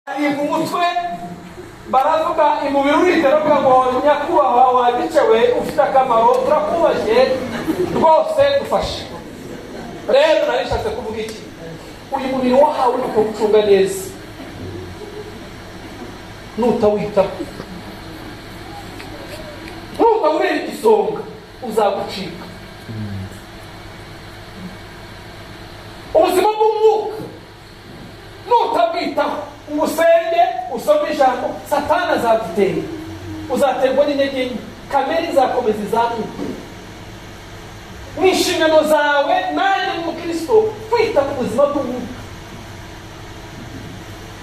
umutwe baravuga imubiri uriteruka ngo nyakubahwa wagicewe ufite akamaro turakubashye rwose dufashe. Rero narishatse kuvuga iki, uyu mubiri wahawe nuko gucunga neza, nutawitaho nutawurera igisonga uzagucika. Ubuzima bw'umwuka nutabwitaho ngo usenge usome ijambo, Satani azagutera, uzaterwa n'intege nke, kamere izakomeza izamuka. Mu inshingano zawe nanjye n'umukristo kwita ku buzima bw'umwuka.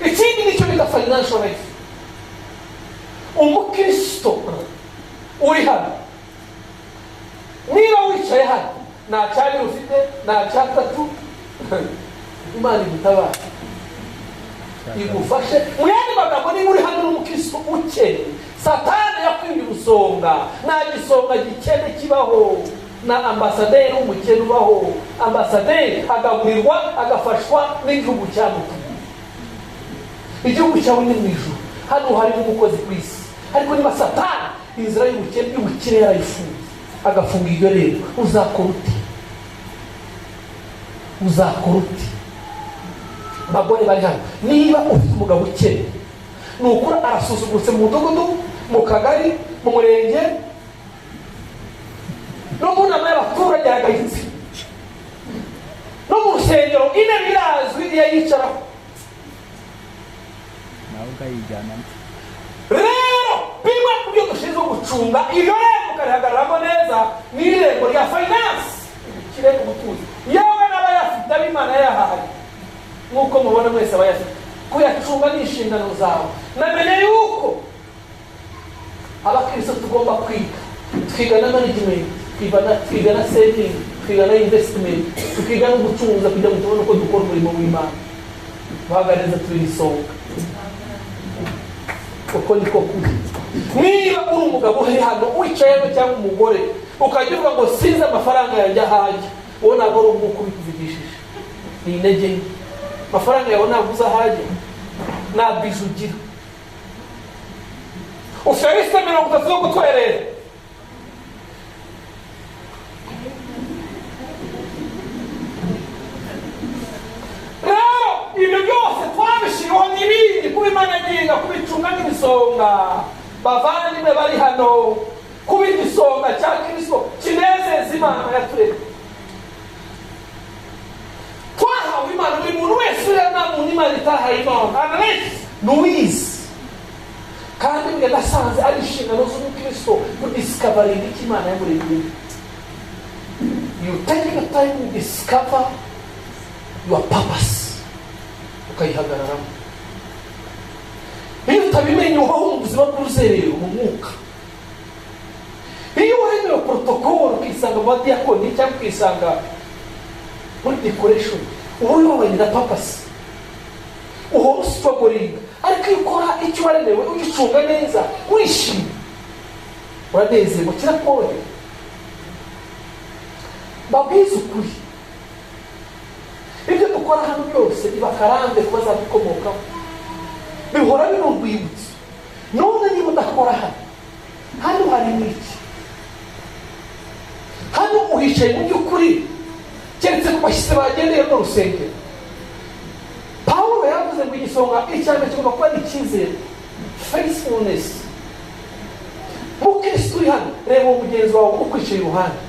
Ikindi nicyo bita financial life. Umukristo uri hano, niba wicaye hano nta cyabiri ufite, nta cyatatu, Imana igutabara igufashe. Mu yandi magambo, niba uri hano n'umukristo ukene, Satani yakwimye ubusonga. Nta gisonga gikene kibaho, na ambasaderi w'umukene ubaho. Ambasaderi agaburirwa agafashwa n'igihugu cyamutumye. Igihugu cyawe ni mu ijuru, hano harimo umukozi ku isi. Ariko niba Satani inzira y'ubukene yarayifunze agafunga iryo rero, uzakora uti? Uzakora uti? Bagore bari hano, niba ufite umugabo ukene, nukura arasuzugurutse mu mudugudu, mu kagari, mu murenge, no mu nama y'abaturage aragayitse, no mu rusengero intebe irazwi iyo yicaraho, nawe ukayijyana. rero bimwe mu byo dushinzwe gucunga iyo rembo ukarihagararamo neza ni irembo rya finance, kirembo ubutunzi. Yewe n'abayafite ab'Imana yahaye, nk'uko mubona mwese abayafite, kuyacunga ni inshingano zawe. Namenye yuko abakristo tugomba twiga na management, twiga na saving, twiga na investment, tukiga no gucuruza kugira ngo tubone uko dukora umurimo w'Imana. Bahagareza turi isonga, uko niko kuri. Niba uri umugabo uri hano wicayeho cyangwa umugore ukajya uvuga ngo sinzi amafaranga yanjye ahajya, wowe ntabwo ari umwuka ubikuvugishije, ni intege nke. Amafaranga yawe ntabwo uzahajya, nta bije ugira. Ufite 30 yo gutwerera, rero ibyo byose twabishyiriho n'ibindi kuba Imana agenga kubicunga n'ibisonga. Bavandimwe bari hano, kuba igisonga cya Kristo kinezeza Imana yaturemye. Twahawe Imana, buri muntu wese rero nta muntu Imana itahaye Imana, unless nuwizi. Kandi mwe nasanze ari inshingano z'umukristo kudiscoveringa icyo Imana yamuremye. You take the time to discover your purpose, ukayihagararamo. Iyo utabimenye ubaho mu buzima bw'uruzerero mu mwuka. Iyo waremewe protocol ukisanga mu badiyakoni cyangwa ukisanga muri decoration, uba uri wabanye na purpose, uhora struggling. Ariko iyo ukora icyo waremewe ugicunga neza, urishimye, uranezerwa, kirakorohera. Babwize ukuri, ibyo dukora hano byose ibakarambe kuba zadukomokaho, bihora biri urwibutso. None niba udakora hano hari n'iki? Hano uhicaye mu by'ukuri, keretse ku bashyitsi bagendeye mu rusengero. Pawulo yavuze ngo igisonga icyambere kigomba kuba ari icyizere, faithfulness. Mukristo uri hano, reba umugenzi wawe ukwicaye iruhande.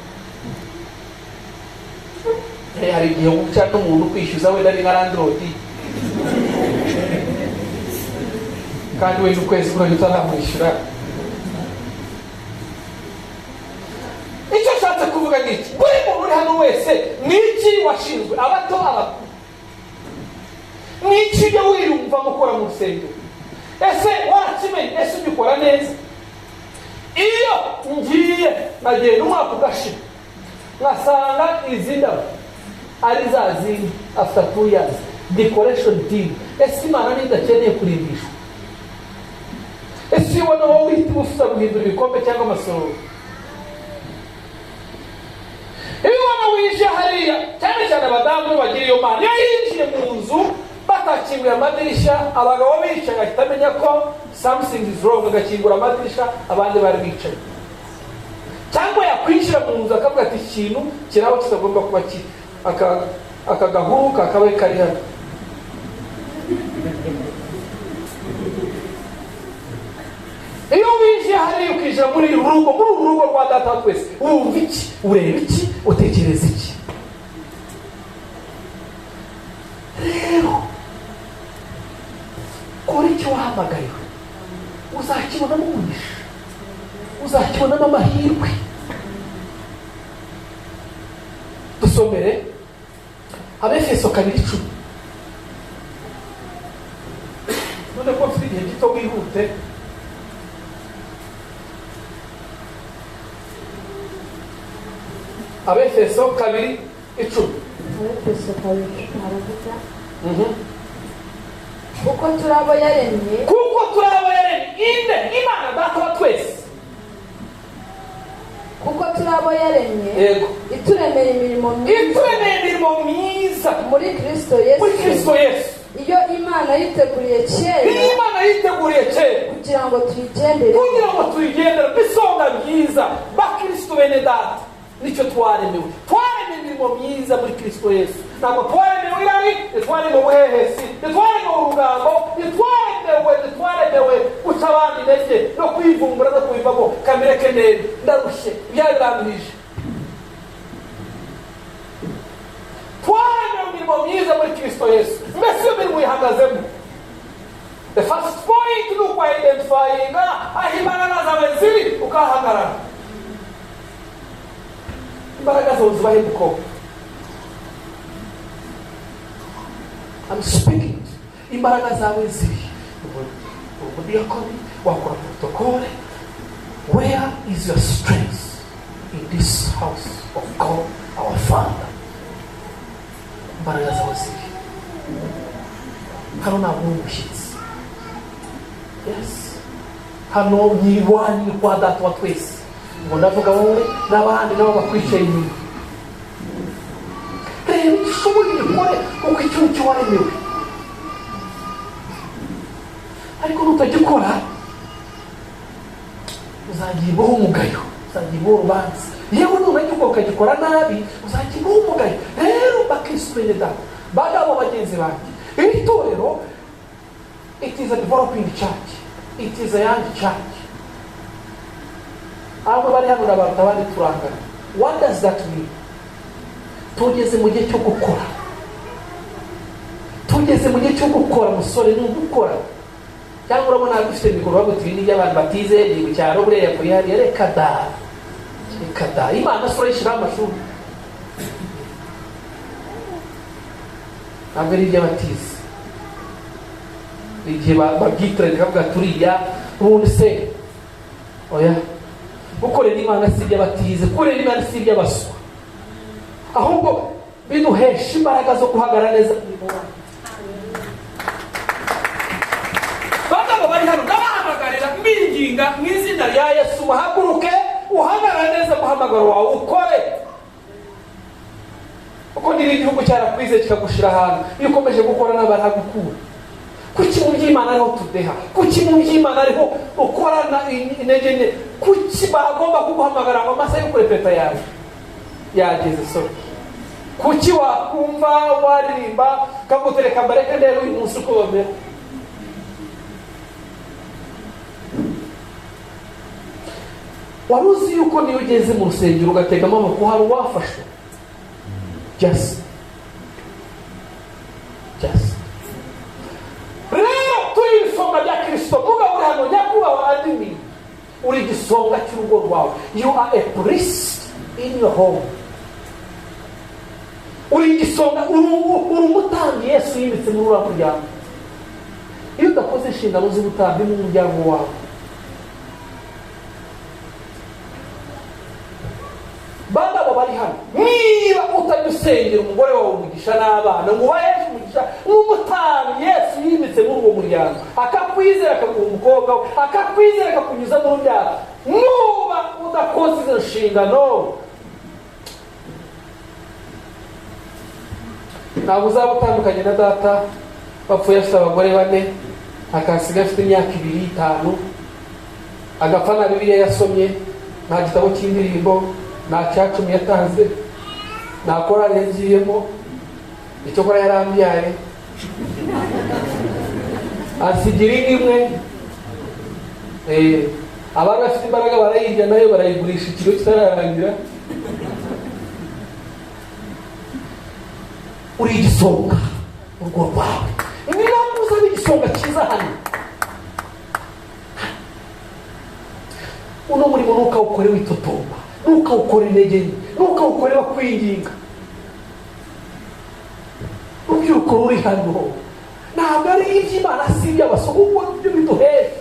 Hari igihe ushaka umuntu kwishyuza wenda ari nka landlord, kandi wenda ukwezi kurajya utaramwishyura. Icyo nshatse kuvuga ni iki, buri muntu uri hano wese ni iki washinzwe, abato abakuru, ni iki ujya wiyumva mukora mu rusengero? Ese warakimenye? Ese ugikora neza? Iyo ngiye nagenda umwaka ugashira, nkasanga izi ndabo ari za zindi after 2 years decoration team, ese Imana ntidakeneye kurimbishwa? Ese ubona wowe uhita ubusa guhindura ibikombe cyangwa amasorori? Iyo ubona winjiye hariya, cyane cyane abadamu bagira iyo mpano, iyo yinjiye mu nzu atakinguye amadirishya, abagabo bicaye ahita amenya ko something is wrong, agakingura amadirishya abandi bari bicaye. Cyangwa yakwinjira mu nzu akavuga ati ikintu kiraho kitagomba kuba kiri, aka gahuru kakabaye kari hano. Iyo winjiye hariya ukinjira muri uru rugo rwa data wa twese, wumva iki, ureba iki, utekereza iki? Rero kora icyo wahamagariwe, uzakibonamo umugisha, uzakibonamo amahirwe. Dusomere Abefeso 2:10. None ko mfite igihe gito wihute. Abefeso 2:10. Abefeso 2:10 haravuga kuko turabo yaremye inde Imana data wa twese, kuko turabo yaremye yego ituremera imirimo myiza muri Kristo Yesu. Iyo Imana yiteguriye kera kugira ngo tuyigendere bisonga byiza bakristo bene data. Nicyo twaremewe imirimo myiza muri Kristo Yesu. Ntabwo twaremewe irari, twaremewe ubuhehesi, twaremewe urugambo, twaremewe guca abandi intege no kwivumbura no kubivamo. Kamere keneri ndarushye byabirambirije. Twaremewe imirimo myiza muri Kristo Yesu. Mbese iyo mirimo uyihagazemo, the first point ni ukwa-identifying aho imbaraga zawe ziri ukahagarara. Imbaraga zawe zibahe mukobwa. I'm speaking. Imbaraga zawe ziri umudiyakoni, wakora protokole. Where is your strength in this house of God our Father? Imbaraga zawe ziri hano ntabwo uri umushyitsi. Yes, hano ni iwanyu kwa data wa twese. Ngo ndavuga wowe n'abandi nabo bakwicaye inyuma. Reba icyo ushoboye ukore kuko icyo nicyo waremewe. Ariko nutagikora uzagirwaho umugayo, uzagirwaho urubanza. Yewe nunagikora ukagikora nabi uzagirwaho umugayo. Rero bakristo bene data, bagabo bagenzi banjye, iri torero, it is a developing church, it is a young church. Abo bari hano n'abantu abandi turangana. What does that mean? Tugeze mu gihe cyo gukora. Musore ni ugukora. Cyangwa urabona dufite mikoro bagutira n'ibyo abantu batize mu cyaro bure yapfuye hari reka da. Imana sura yishira amashuri. Ntabwo ari ibyo batize. Igihe babyitiranye kavuga turiya ubundi se oya. Gukorera Imana si iby'abatize, gukorera Imana si iby'abaswa, ahubwo biduhesha imbaraga zo guhagarara neza. Bagabo bari hano ndabahamagarira mbinginga mu izina rya Yesu, muhaguruke uhagarara neza muhamagaro wawe ukore. Uko niba igihugu cyarakwize kikagushira ahantu, iyo ukomeje gukora n'abaragukura. Kuki mu by'Imana ariho tudeha? Kuki mu by'Imana ariho ukorana intege nke? Kuki bagomba kuguhamagara ngo amasaha yo kurepeta yawe yageze? So kuki wakumva waririmba kagutereka mbareke rero uyu munsi uko bamera? Waruzi yuko niyo ugeze mu rusengero ugategamo amaboko hari uwafashwe? Just rero turi isonga rya Kristo. Muga uri hano nyakubahwa adimi, uri igisonga cy'urugo rwawe. You are a priest in your home. Uri igisonga, uri umutambyi Yesu yimitse muri uriya muryango. Iyo udakoze inshingano z'ubutambyi mu muryango wawe, bagabo bari hano, niba utajya umugore wawe umugisha n'abana ngo ubaheje umugisha nk'umutambyi Yesu yimitse muri uwo muryango, akakwizera akaguha umukobwa we, akakwizera akakunyuza mu rubyaro, nuba udakoze izo nshingano ntabwo uzaba utandukanye na data bapfuye afite abagore 4, akasiga afite imyaka 2-5, agapfa na Bibiliya yasomye, nta gitabo cy'indirimbo, nta cyacumi yatanze, nta korali yagiyemo, icyo kora yarambyaye, asigira imwe. Abana bafite imbaraga barayirya nayo barayigurisha ikiro kitararangira. Uri igisonga urwo rwawe, imiramuza n'igisonga cyiza hano. Uno murimo ntukawukore witotomba, ntukawukore intege nke, ntukawukore bakwinginga. Urubyiruko ruri hano ntabwo ari iby'Imana, si iby'abasore, ubwo nibyo biduhera.